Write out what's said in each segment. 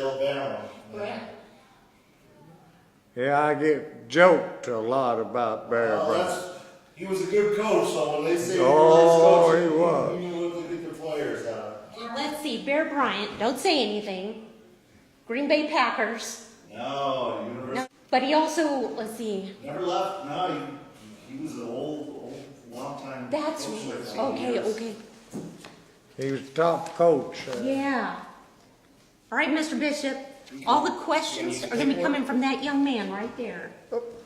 Alabama. Right. Yeah, I get joked a lot about Bear Bryant. He was a good coach, so when they say Oh, he he was. he knew what to get the players out. Now let's see. Bear Bryant. Don't say anything. Green Bay Packers. No, University. No, but he also, let's see. Never left. No, he was an old, long time. That's coach there for okay. years. Okay. He was top coach. Yeah. All right, Mr. Bishop. All the questions are going to be coming from that young man right there.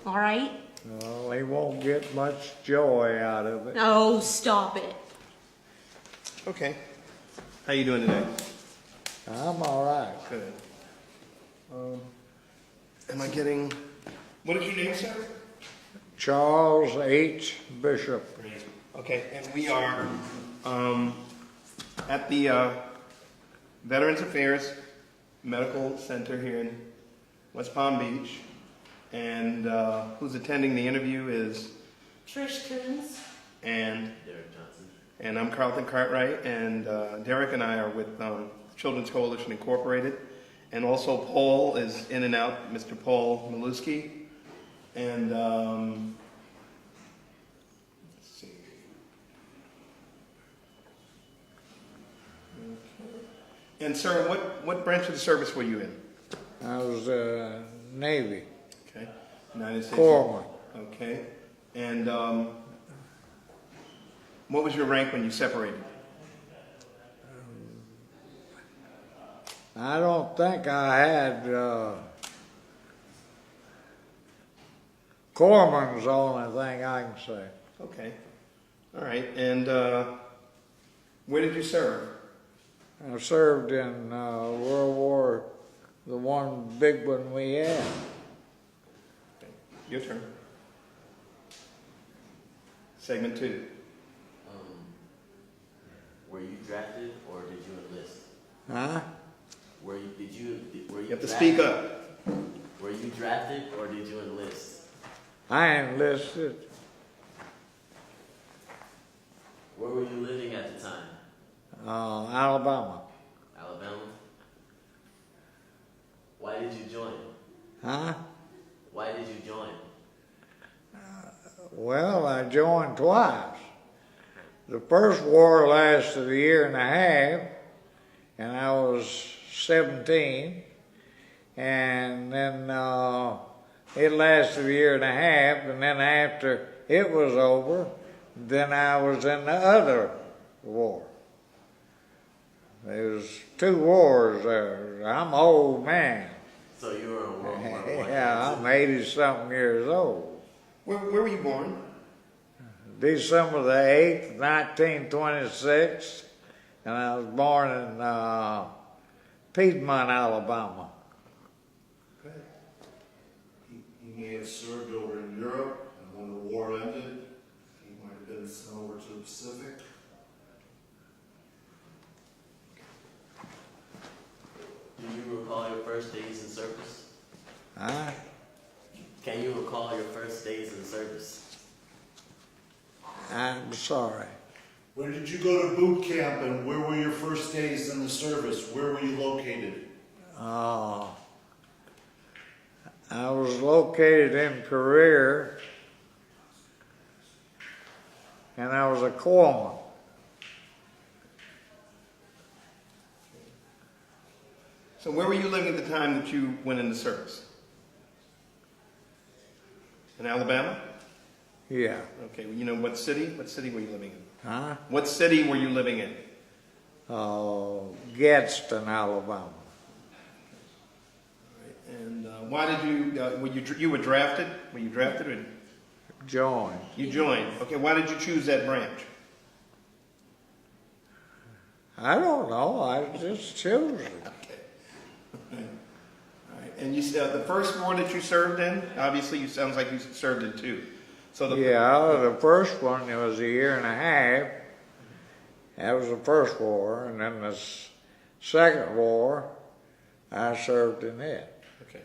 All right. Well, he won't get much joy out of it. Oh, stop it. Okay. How you doing today? I'm all right. Good. Am I getting? What is your name, sir? Charles H. Bishop. Okay, and we are at the Veterans Affairs Medical Center here in West Palm Beach, and who's attending the interview is Trish Coons. and Derek Johnson, and I'm Carlton Cartwright, and Derek and I are with Children's Coalition Incorporated, and also Paul is in and out, Mr. Paul Maluski, and let's see. And sir, what branch of the service were you in? I was Navy, Okay, United States. corpsman. Okay, and what was your rank when you separated? I don't think I had corpsman's the only thing I can say. Okay, all right, and where did you serve? I served in World War, the one big one we had. Okay. Your turn. Segment 2. Were you drafted or did you enlist? Huh? Were you You have to speak up. Were you drafted or did you enlist? I enlisted. Where were you living at the time? Alabama. Alabama? Why did you join? Huh? Why did you join? Well, I joined twice. The first war lasted a year and a half, and I was 17. And then it lasted a year and a half, and then after it was over, then I was in the other war. There was 2 wars there. I'm an old man. So you were in World War I. Yeah, I'm 80-something years old. Where were you born? December the 8th, 1926, and I was born in Piedmont, Alabama. He may have served over in Europe, and when the war ended, he might have been sent over to the Pacific. Do you recall your first days in service? Huh? Can you recall your first days in service? I'm sorry. Where did you go to boot camp, and where were your first days in the service? Where were you located? I was located in Career, and I was a corpsman. So where were you living at the time that you went into service? In Alabama? Yeah. Okay, you know what city? What city were you living in? Huh? What city were you living in? Gadsden, Alabama. And why did you were drafted? Were you drafted or Joined. you joined? Okay, why did you choose that branch? I don't know. I just chose it. Okay. All right. And you said the first war that you served in, obviously you sounds like you served in 2. So the Yeah, the first one, it was a year and a half. That was the first war. And then the second war, I served in it. Okay.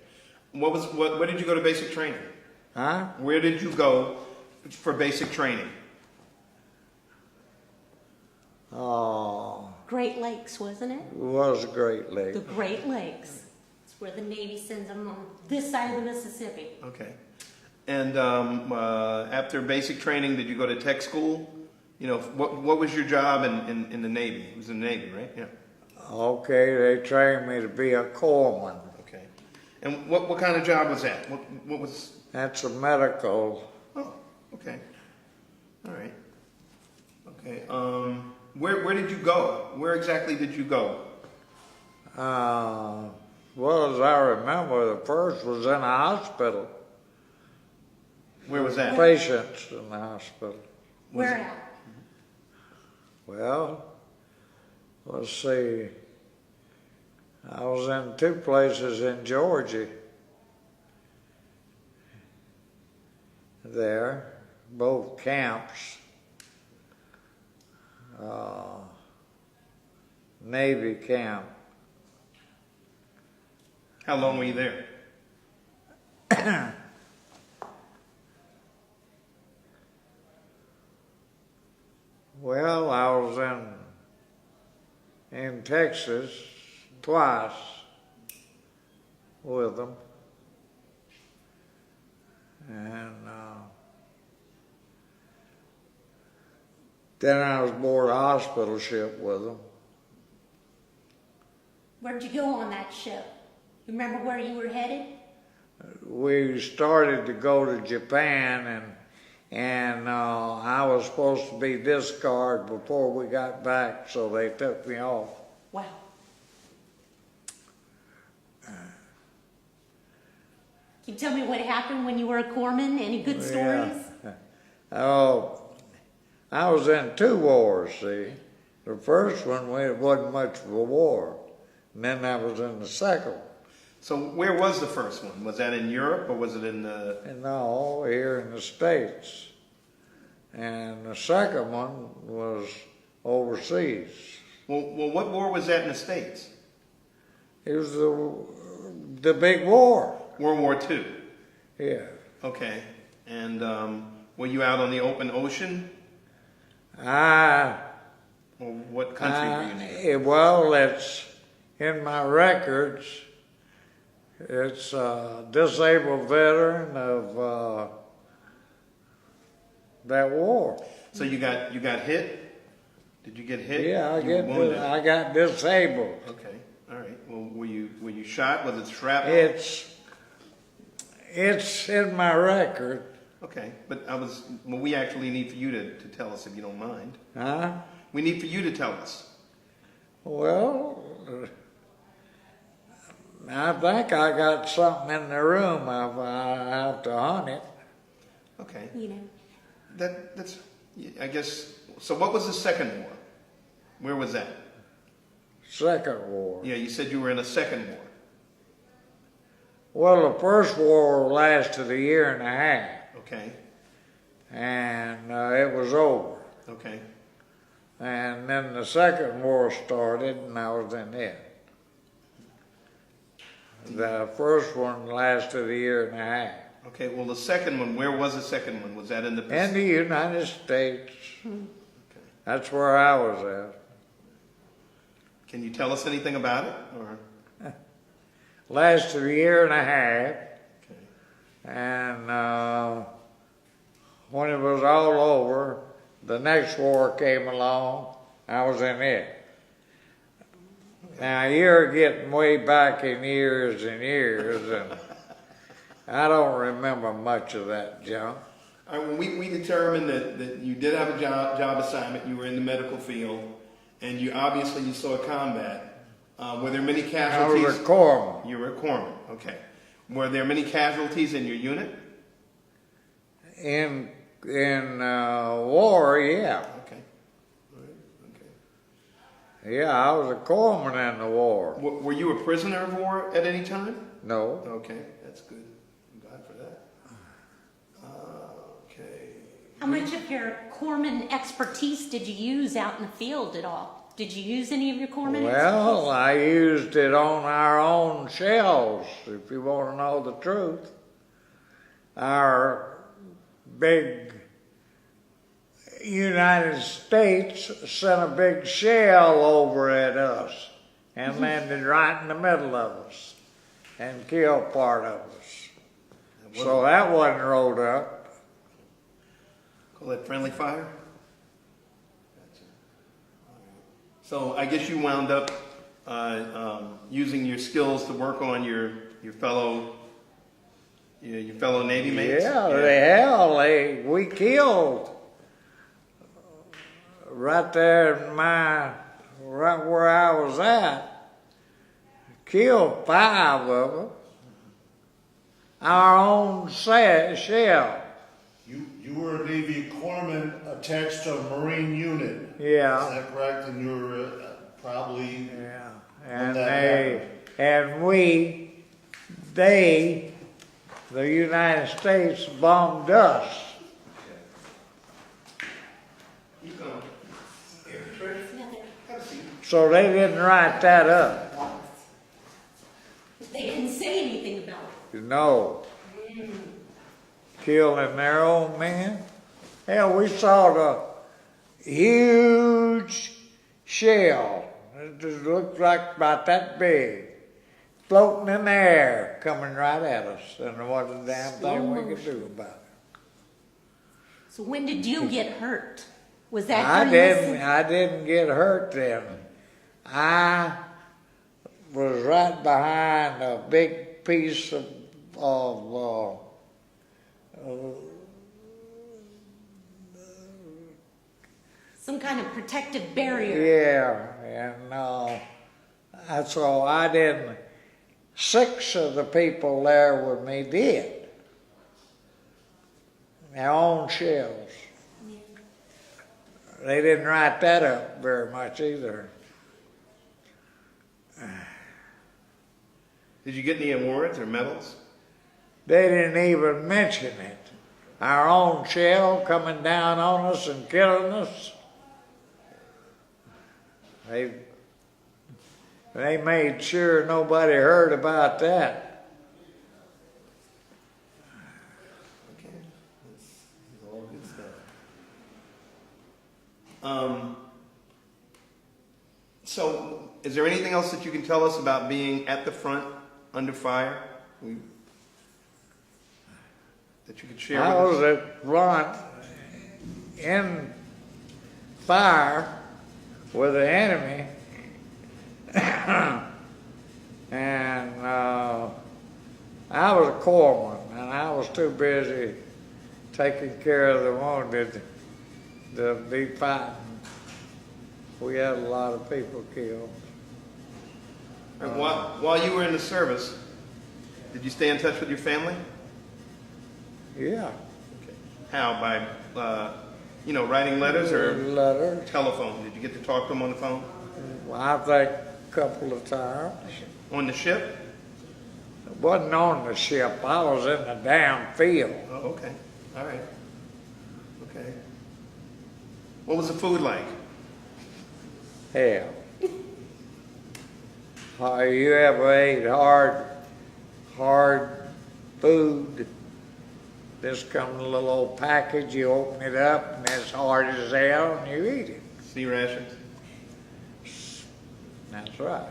Where did you go to basic training? Huh? Where did you go for basic training? Oh, Great Lakes, wasn't it? it was Great Lake. The Great Lakes. where the Navy sends them on this side of the Mississippi. Okay. And after basic training, did you go to tech school? You know, what was your job in the Navy? It was in the Navy, right? Yeah. Okay, they trained me to be a corpsman. Okay. And what kind of job was that? What was? That's a medical. Oh, okay. All right. Okay. Where did you go? Where exactly did you go? Well, as I remember, the first was in a hospital. Where was that? Patients in the hospital. Where at? Well, let's see. I was in 2 places in Georgia. There, both camps. Navy camp. How long were you there? Well, I was in Texas twice with them, and then I was aboard a hospital ship with them. Where'd you go on that ship? You remember where you were headed? We started to go to Japan, and I was supposed to be discarded before we got back, so they took me off. Wow. Can you tell me what happened when you were a corpsman? Any good stories? Yeah. Oh, I was in 2 wars, see. The first one, it wasn't much of a war. And then I was in the second one. So where was the first one? Was that in Europe or was it in the? And all here in the States. And the second one was overseas. Well, what war was that in the States? It was the big war. World War II. Yeah. Okay. And were you out on the open ocean? Or what country were you in? Well, it's in my records. It's a disabled veteran of that war. So you got hit? Did you get hit? Yeah, You were wounded. I got disabled. Okay. All right. Well, were you shot? Was it shrapnel? It's in my record. Okay. But we actually need for you to tell us if you don't mind. Huh? We need for you to tell us. Well, I think I got something in the room. I have to hunt it. Okay. You know. That's, I guess, so what was the second war? Where was that? Second war. Yeah, you said you were in a second war. Well, the first war lasted a year and a half, Okay. and it was over. Okay. And then the second war started, and I was in it. The first one lasted a year and a half. Okay, well, the second one, where was the second one? Was that in the In Pacific? the United States. Okay. That's where I was at. Can you tell us anything about it? Or? Lasted a year and a half, Okay. and when it was all over, the next war came along, I was in it. Now, you're getting way back in years and years, and I don't remember much of that junk. All right, well, we determined that you did have a job assignment, you were in the medical field, and you saw combat. Were there many I casualties? was a corpsman. You were a corpsman, okay. Were there many casualties in your unit? In war, yeah. Okay. All right. Okay. Yeah, I was a corpsman in the war. Were you a prisoner of war at any time? No. Okay, that's good. I'm glad for that. Okay. How much of your corpsman expertise did you use out in the field at all? Did you use any of your corpsman Well, I used it on our own shells, if you want to know the truth. Our big United States sent a big shell over at us and landed right in the middle of us. and killed part of us. So that wasn't rolled up. Call that friendly fire? Gotcha. All right. So I guess you wound up using your skills to work on your fellow Navy mates? Yeah, we killed right there in right where I was at, killed 5 of them. Our own shell. You were a Navy corpsman attached to a Marine unit. Yeah. Is that correct? And you were probably. Yeah, when and that the United States bombed us. Keep going. Here, Trish, have a seat. So they didn't write that up. They didn't say anything about it. No. Killing their own men. Hell, we saw the huge shell. It just looked like about that big, floating in the air, coming right at us. And there wasn't a damn thing we could do about it. So when did you get hurt? Was that I during this- I didn't get hurt then. I was right behind a big piece of some kind of protective barrier? yeah, and so I didn't. 6 of the people there with me did. Their own shells. They didn't write that up very much either. Did you get any awards or medals? They didn't even mention it. Our own shell coming down on us and killing us. They made sure nobody heard about that. Okay, that's all good stuff. So, is there anything else that you can tell us about being at the front, under fire? That you could share I with was us? at front in fire with the enemy, and I was a corpsman, and I was too busy taking care of the wounded to be fighting. We had a lot of people killed. And while you were in the service, did you stay in touch with your family? Yeah. Okay. How? By, writing letters or Letters. telephone? Did you get to talk to them on the phone? Well, I think a couple of times. On the ship? It wasn't on the ship. I was in the damn field. Oh, okay. All right. Okay. What was the food like? Hell. You ever ate hard food? This comes in a little old package, you open it up, and it's hard as hell, and you eat it. Sea rations? That's right.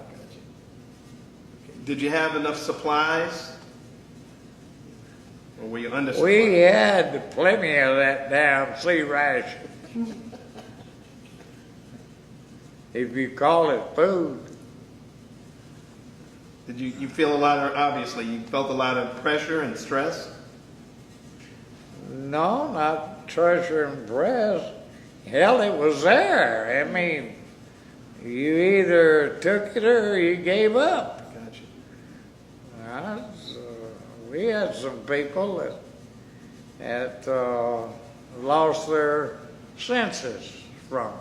Did you have enough supplies? Or were you undersupplied? We had plenty of that damn sea ration. If you call it food. Did you feel obviously, you felt a lot of pressure and stress? No, not treasure and press. Hell, it was there. I mean, you either took it or you gave up. Gotcha. We had some people that lost their senses from it.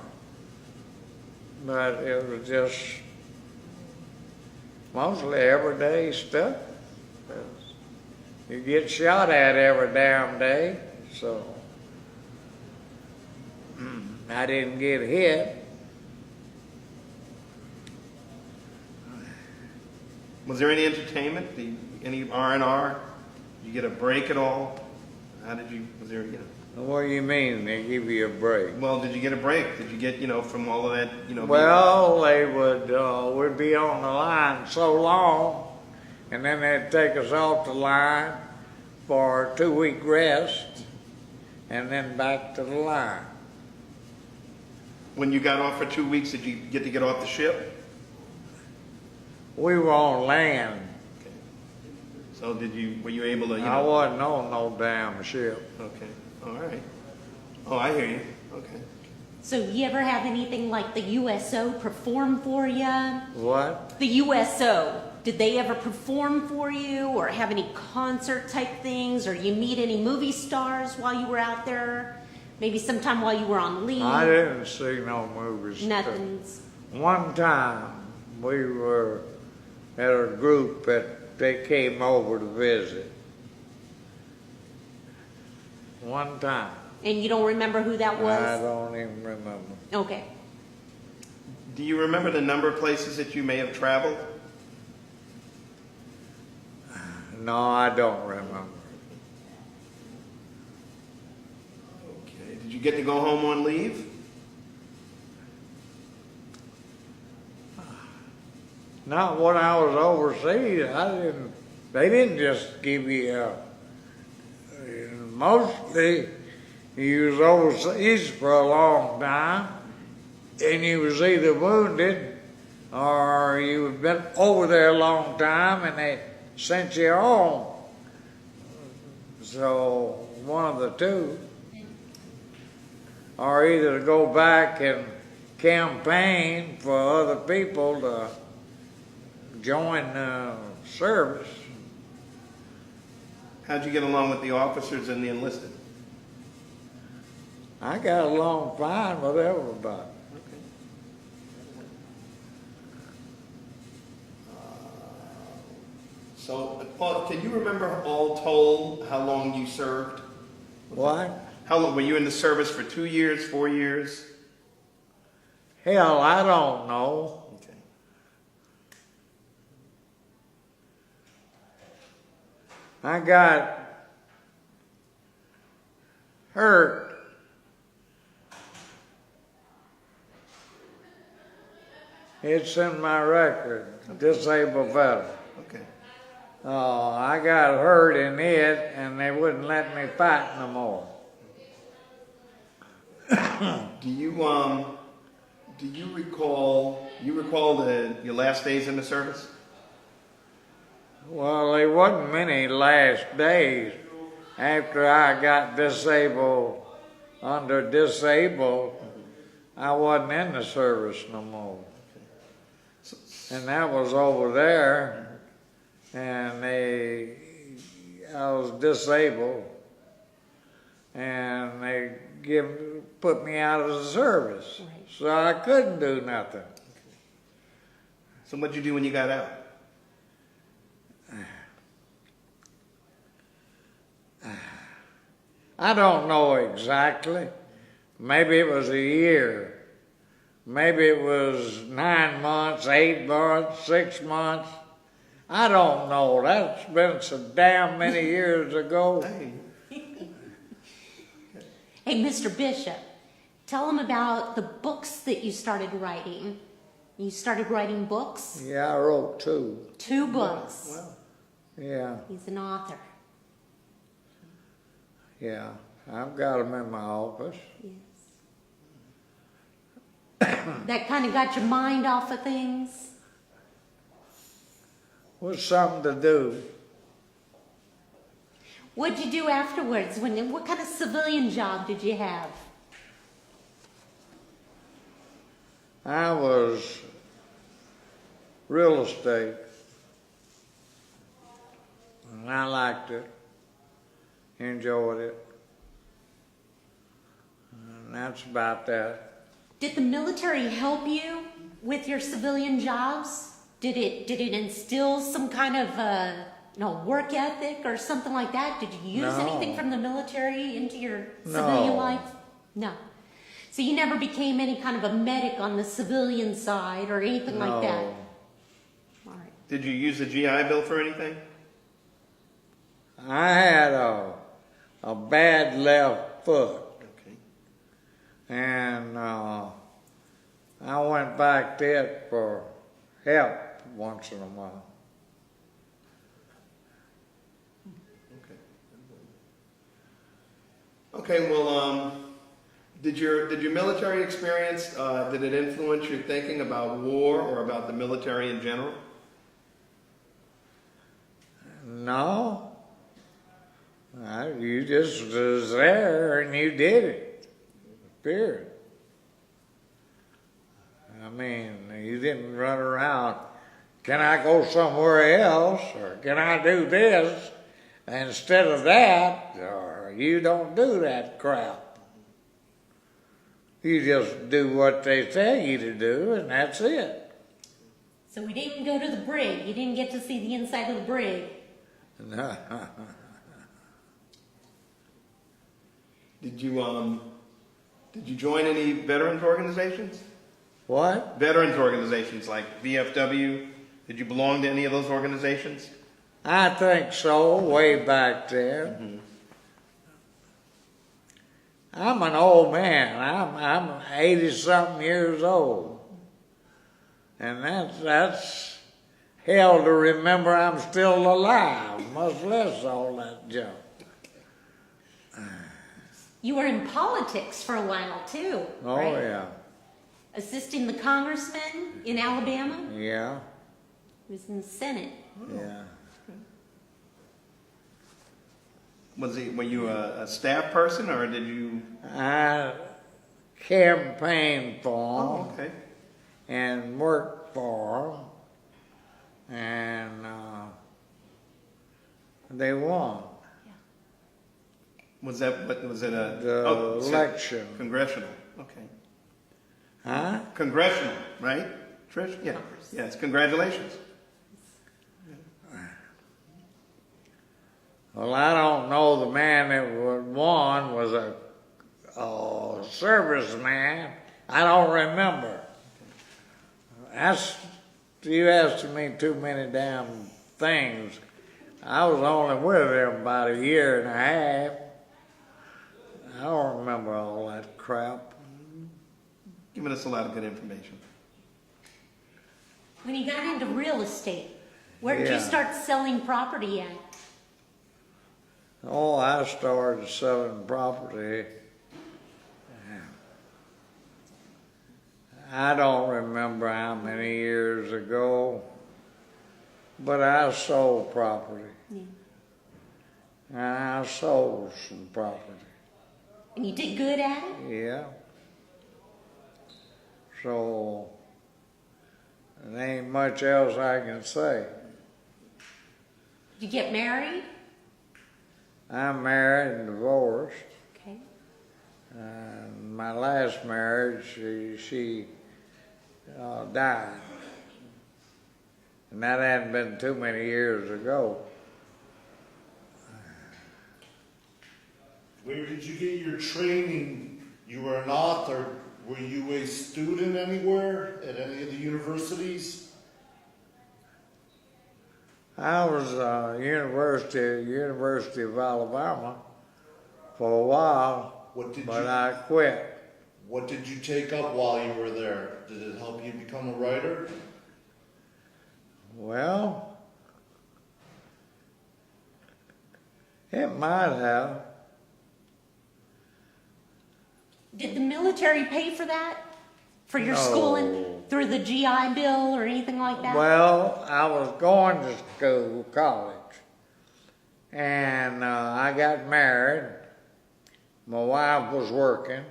But it was just mostly everyday stuff. You get shot at every damn day, so I didn't get hit. Was there any entertainment? Any R&R? Did you get a break at all? Was there, What do you mean they give you a break? Well, did you get a break? Did you get, from all of that, Well, they would we'd be on the line so long and then they'd take us off the line for a 2-week rest, and then back to the line. When you got off for 2 weeks, did you get to get off the ship? We were on land. So were you able to, I wasn't on no damn ship. Okay, all right. Oh, I hear you, okay. So you ever have anything like the USO perform for you? What? The USO, did they ever perform for you or have any concert type things, or you meet any movie stars while you were out there? Maybe sometime while you were on leave? I didn't see no movies. Nothing's. One time we were at a group that they came over to visit. One time. And you don't remember who that I was? don't even remember. Okay. Do you remember the number of places that you may have traveled? No, I don't remember. Okay, did you get to go home on leave? Not when I was overseas. They didn't just give you mostly you was overseas for a long time, and you was either wounded or you've been over there a long time and they sent you home. So one of the two. Or either to go back and campaign for other people to join the service. How'd you get along with the officers and the enlisted? I got along fine with everybody. Okay. So, Paul, can you remember all told how long you served? What? How long were you in the service for? 2 years, 4 years? Hell, I don't know. Okay. I got hurt. It's in my record, disabled veteran. Okay. I got hurt in it, and they wouldn't let me fight no more. Do you recall your last days in the service? Well, there wasn't many last days after I got disabled. Under disabled, I wasn't in the service no more. And that was over there, and I was disabled, and they put me out of the service. Right. So I couldn't do nothing. So what'd you do when you got out? I don't know exactly. Maybe it was a year. Maybe it was 9 months, 8 months, 6 months. I don't know. That's been so damn many years ago. Hey, Hey, Mr. Bishop, tell them about the books that you started writing. You started writing books? Yeah, I wrote 2. 2 books. wow. Yeah, He's an author. yeah. I've got them in my office. Yes. That kind of got your mind off of things? Was something to do. What'd you do afterwards? What kind of civilian job did you have? I was real estate. And I liked it. Enjoyed it. And that's about that. Did the military help you with your civilian jobs? Did it instill some kind of work ethic or something like that? Did you use No. anything from the military into your civilian No. life? No. So you never became any kind of a medic on the civilian side or anything like that? No. All right. Did you use the GI Bill for anything? I had a bad left foot. Okay. And I went back to it for help once in a while. Okay, well, did your military experience, did it influence your thinking about war or about the military in general? No. You just was there and you did it. Period. I mean, you didn't run around, can I go somewhere else, or can I do this? Instead of that, or you don't do that crap. You just do what they tell you to do, and that's it. So we didn't go to the brig. You didn't get to see the inside of the brig. Did you join any veterans organizations? What? Veterans organizations like VFW. Did you belong to any of those organizations? I think so, way back there. Mm-hmm. I'm an old man. I'm 80-something years old. And that's hell to remember I'm still alive, much less all that junk. You were in politics for a while too, Oh, right? yeah. Assisting the congressman in Alabama. Yeah, He was in the Senate. yeah. Were you a staff person or did you? I campaigned for 'em Oh, okay. and worked for 'em, and they won Was it a the oh, so election. congressional? Okay. Huh? Congressional, right? Trish? Yeah. Congress. Yes. Congratulations. Well, I don't know. The man that won was a serviceman. I don't remember. You asking me too many damn things. I was only with him about a year and a half. I don't remember all that crap. Giving us a lot of good information. When you got into real estate, where did you Yeah. start selling property at? Oh, I started selling property. I don't remember how many years ago, but I sold property. Yeah. And I sold some property. And you did good at it? Yeah. So, there ain't much else I can say. Did you get married? I'm married and divorced. Okay. My last marriage, she died. And that hadn't been too many years ago. Where did you get your training? You were an author. Were you a student anywhere at any of the universities? I was University of Alabama for a while, but I quit. What did you take up while you were there? Did it help you become a writer? Well, it might have. Did the military pay for that? For your No. schooling? Through the GI Bill or anything like that? Well, I was going to school, college, and I got married. My wife was working,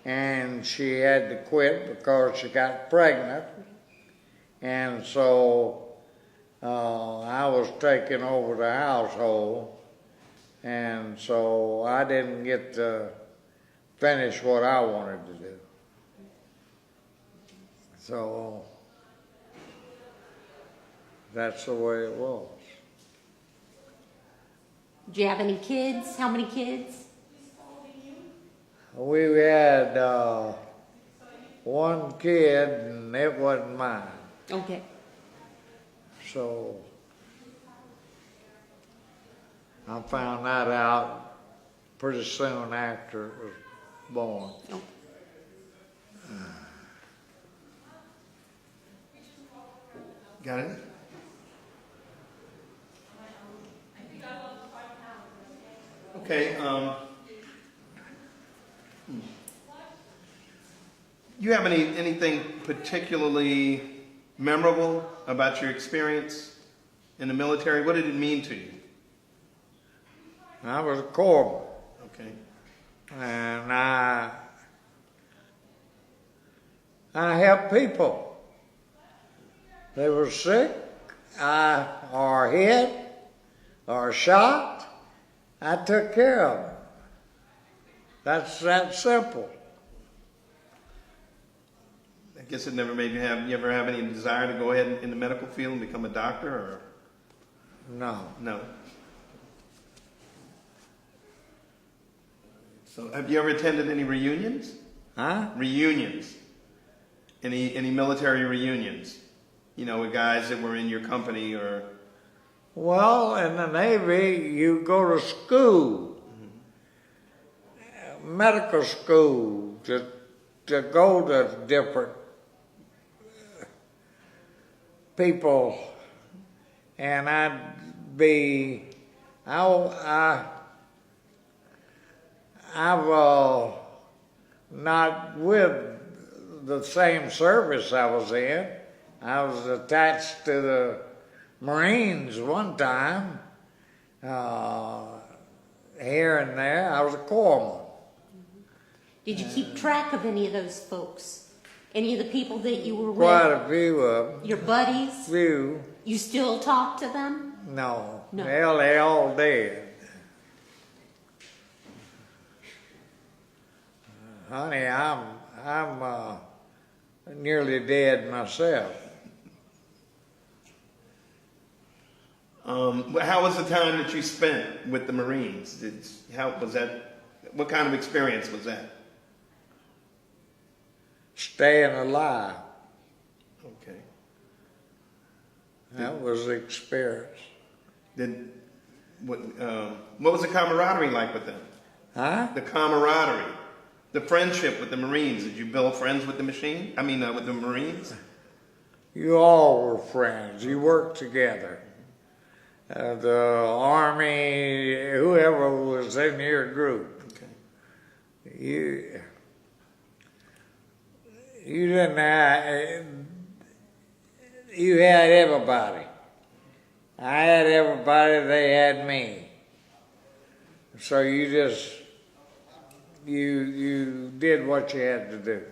and she had to quit because she got pregnant, and so I was taking over the household, and so I didn't get to finish what I wanted to do. So that's the way it was. Did you have any kids? How many kids? We had one kid, and it wasn't mine. Okay. So I found that out pretty soon after it was born. Oh. Got it? Okay. You have anything particularly memorable about your experience in the military? What did it mean to you? I was a corpsman, Okay. and I helped people. They were sick, or hit, or shot. I took care of them. That's that simple. I guess it never made you ever have any desire to go ahead in the medical field and become a doctor, or No. no? So have you ever attended any reunions? Huh? Reunions. Any military reunions? You know, with guys that were in your company or... Well, in the Navy, you go to school, medical school, to go to different people, and I've not with the same service I was in. I was attached to the Marines one time, here and there. I was a corpsman. Did you keep track of any of those folks? Any of the people that you were Quite with? a few of them. Your buddies? Few. You still talk to them? No. No. Hell, they all dead. Honey, I'm nearly dead myself. How was the time that you spent with the Marines? How was that? What kind of experience was that? Staying alive. Okay. That was the experience. What was the camaraderie like with them? Huh? The camaraderie, the friendship with the Marines. Did you build friends with the with the Marines? You all were friends. You worked together. The Army, whoever was in your group. Okay. You didn't have, you had everybody. I had everybody, they had me. So you did what you had to do.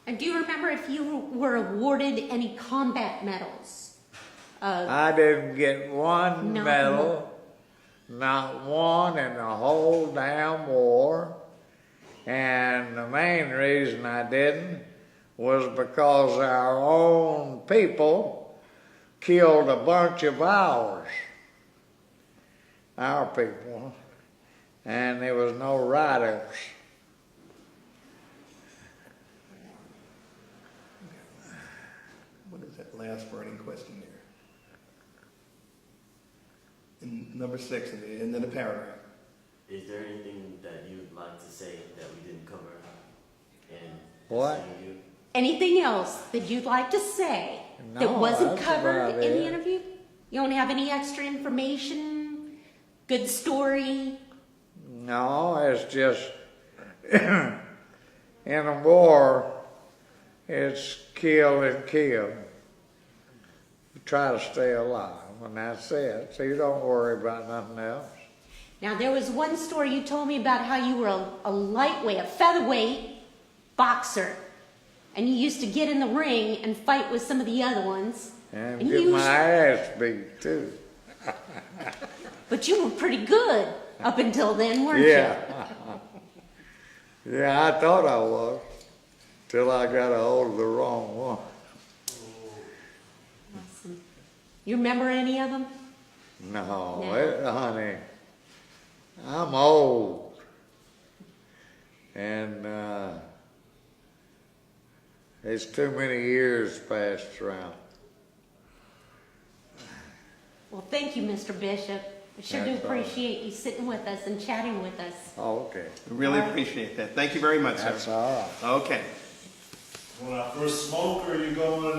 And do you remember if you were awarded any combat medals? I didn't get one No. medal, not one in the whole damn war. And the main reason I didn't was because our own people killed a bunch of our people, and there was no write-ups. What is that last burning question there? In number 6 in the end of the paragraph. Is there anything that you'd like to say that we didn't cover in What? seeing you? Anything else that you'd like to say that No, wasn't that's covered about in the it. interview? You don't have any extra information? Good story? No, it's just, in a war, it's kill and kill. You try to stay alive, and that's it. So you don't worry about nothing else. Now, there was one story you told me about how you were a lightweight, a featherweight boxer. And you used to get in the ring and fight with some of the other ones. And you get used- my ass beat, too. But you were pretty good up until then, weren't Yeah. Yeah, I thought I was, till I got a hold of the wrong one. you? Awesome. You remember any of them? No, No. honey, I'm old. And it's too many years passed around. Well, thank you, Mr. Bishop. I sure do That's all right. appreciate you sitting with us and chatting with us. Oh, okay. We really appreciate that. Thank you very much, That's sir. all right. Okay. When I first smoke, or you going